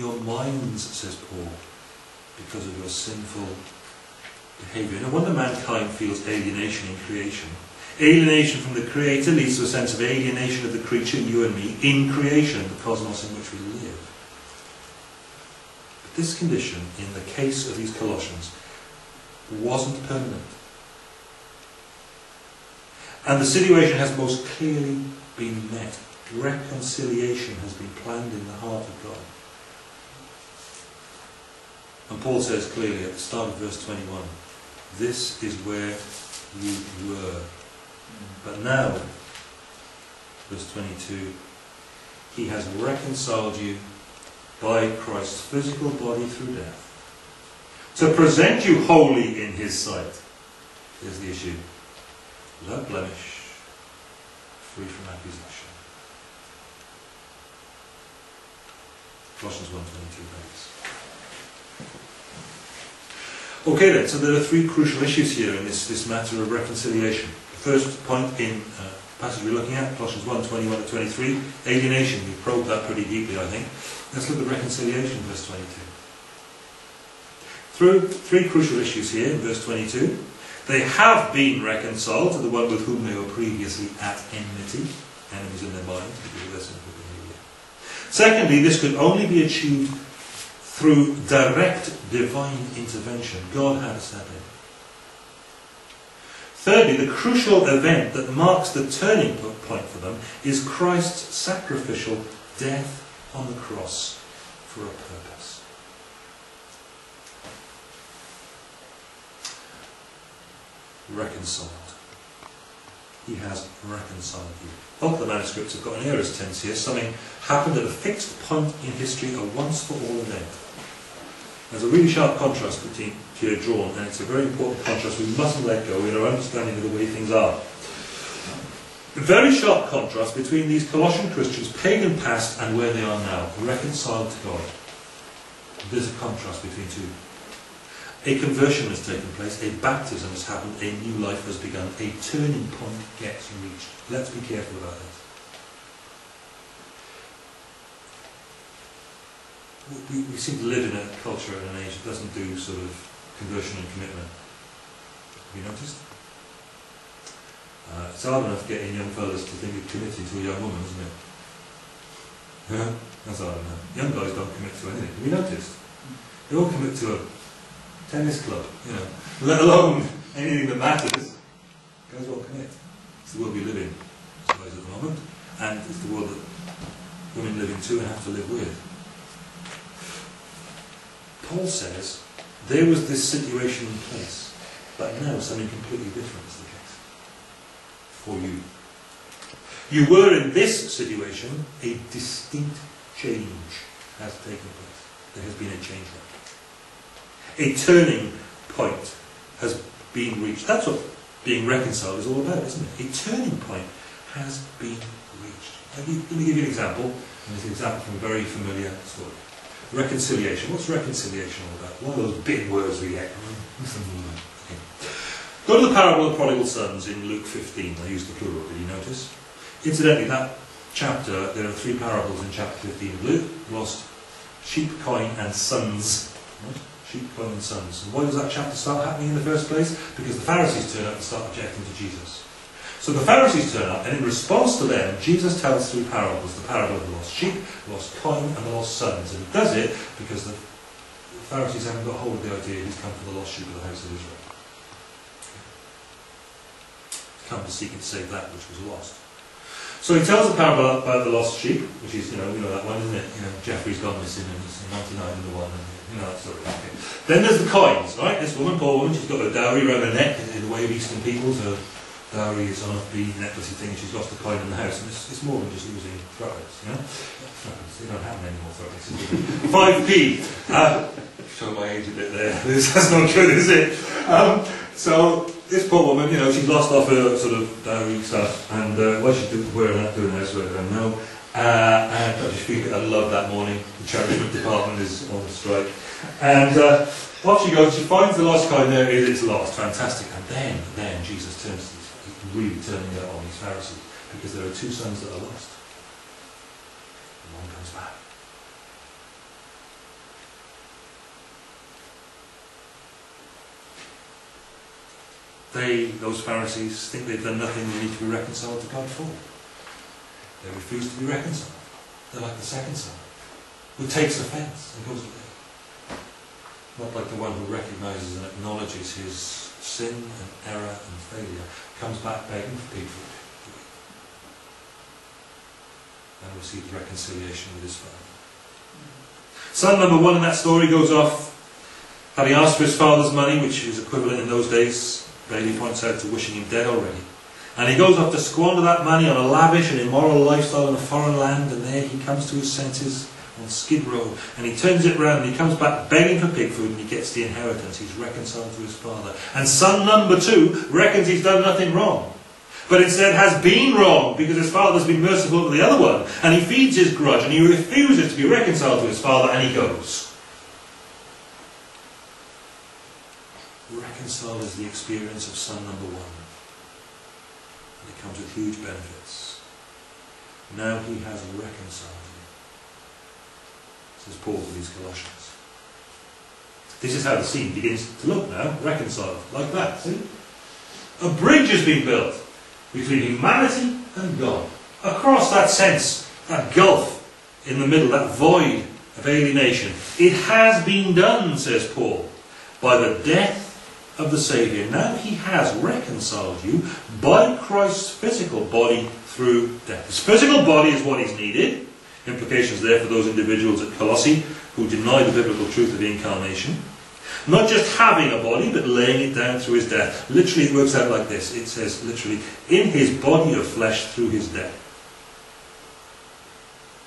your minds, says Paul, because of your sinful behaviour. No wonder mankind feels alienation in creation. Alienation from the Creator leads to a sense of alienation of the creature, you and me, in creation, the cosmos in which we live. But this condition, in the case of these Colossians, wasn't permanent. And the situation has most clearly been met. Reconciliation has been planned in the heart of God. And Paul says clearly at the start of verse 21, this is where you were. But now, verse 22, he has reconciled you by Christ's physical body through death, to present you holy in his sight. Here's the issue. Without blemish, free from accusation. Colossians 1:22, thanks. Okay then, so there are three crucial issues here in this matter of reconciliation. The first point in the passage we're looking at, Colossians 1:21 to 23, alienation. We probed that pretty deeply, I think. Let's look at reconciliation, verse 22. Three crucial issues here in verse 22. They have been reconciled to the one with whom they were previously at enmity, enemies in their minds because of their sinful behaviour. Secondly, this could only be achieved through direct divine intervention. God had to step in. Thirdly, the crucial event that marks the turning point for them is Christ's sacrificial death on the cross for a purpose. Reconciled. He has reconciled you. Both the manuscripts have got an aorist tense here. Something happened at a fixed point in history, a once-for-all event. There's a really sharp contrast between here drawn, and it's a very important contrast we mustn't let go in our understanding of the way things are. A very sharp contrast between these Colossian Christians, pagan past and where they are now, reconciled to God. There's a contrast between two. A conversion has taken place, a baptism has happened, a new life has begun, a turning point gets reached. Let's be careful about this. We seem to live in a culture and an age that doesn't do sort of conversion and commitment. Have you noticed? It's hard enough getting young fellas to think of committing to a young woman, isn't it? Yeah, that's hard enough. Young guys don't commit to anything. Have you noticed? They all commit to a tennis club, you know, let alone anything that matters. Guys won't commit. It's the world we live in, I suppose, at the moment, and it's the world that women live in too and have to live with. Paul says there was this situation in place, but now something completely different is the case for you. You were in this situation, a distinct change has taken place. There has been a change. A turning point has been reached. That's what being reconciled is all about, isn't it? A turning point has been reached. Let me give you an example, and it's an example from a very familiar story. Reconciliation. What's reconciliation all about? One of those big words we get. Okay. Go to the parable of the prodigal sons in Luke 15. I used the plural, did you notice? Incidentally, that chapter, there are three parables in chapter 15 of Luke. Lost sheep, coin and sons. Right? Sheep, coin and sons. And why does that chapter start happening in the first place? Because the Pharisees turn up and start objecting to Jesus. So the Pharisees turn up, and in response to them, Jesus tells three parables. The parable of the lost sheep, the lost coin, and the lost sons. And he does it because the Pharisees haven't got hold of the idea he's come for the lost sheep of the house of Israel. He's come to seek and save that which was lost. So he tells the parable about the lost sheep, which is, you know that one, isn't it? You know, Jeffrey's gone missing and he's 99 in the one, and you know that story. Okay. Then there's the coins, right? This woman, poor woman, she's got a dowry around her neck in the way of Eastern peoples. Her dowry is on a bead necklacey thing, and she's lost the coin in the house, and it's more than just losing throats, you know? They don't happen anymore, throats. 5p. Show my age a bit there. That's not good, is it? So this poor woman, you know, she's lost off her sort of dowry stuff, and what she's wearing that, doing elsewhere, I don't know. And I just feel I love that morning. The cherishment department is on strike, and off she goes. She finds the lost coin. There it is. It's lost. Fantastic. And then Jesus turns to these, he's really turning it on these Pharisees, because there are two sons that are lost. And one comes back. those Pharisees, think they've done nothing they need to be reconciled to God for. They refuse to be reconciled. They're like the second son, who takes offence and goes away. Not like the one who recognises and acknowledges his sin and error and failure, comes back begging for pig food, and receives reconciliation with his father. Son number one in that story goes off, having asked for his father's money, which is equivalent in those days, Bailey points out, to wishing him dead already. And he goes off to squander that money on a lavish and immoral lifestyle in a foreign land, and there he comes to his senses on Skid Row, and he turns it round and he comes back begging for pig food, and he gets the inheritance. He's reconciled to his father. And son number two reckons he's done nothing wrong, but instead has been wrong because his father's been merciful to the other one, and he feeds his grudge and he refuses to be reconciled to his father, and he goes. Reconciled is the experience of son number one, and it comes with huge benefits. Now he has reconciled you, says Paul to these Colossians. This is how the scene begins to look now, reconciled, like that, see? A bridge has been built between humanity and God. Across that sense, that gulf in the middle, that void of alienation. It has been done, says Paul, by the death of the Saviour. Now he has reconciled you by Christ's physical body through death. His physical body is what is needed. Implications there for those individuals at Colossae who deny the biblical truth of the incarnation. Not just having a body, but laying it down through his death. Literally it works out like this. It says literally, in his body of flesh through his death.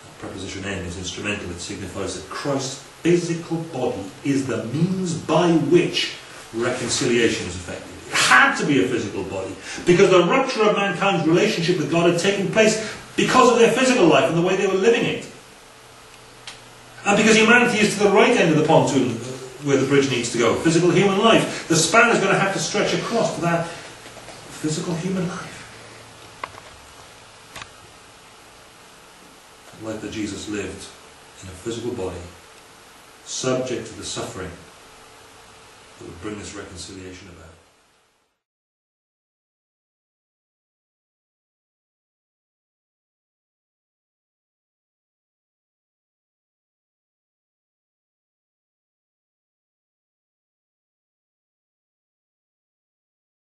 That preposition N is instrumental. It signifies that Christ's physical body is the means by which reconciliation is effected. It had to be a physical body, because the rupture of mankind's relationship with God had taken place because of their physical life and the way they were living it. And because humanity is to the right end of the pontoon where the bridge needs to go, physical human life, the span is going to have to stretch across to that physical human life. The life that Jesus lived in a physical body, subject to the suffering that would bring this reconciliation about.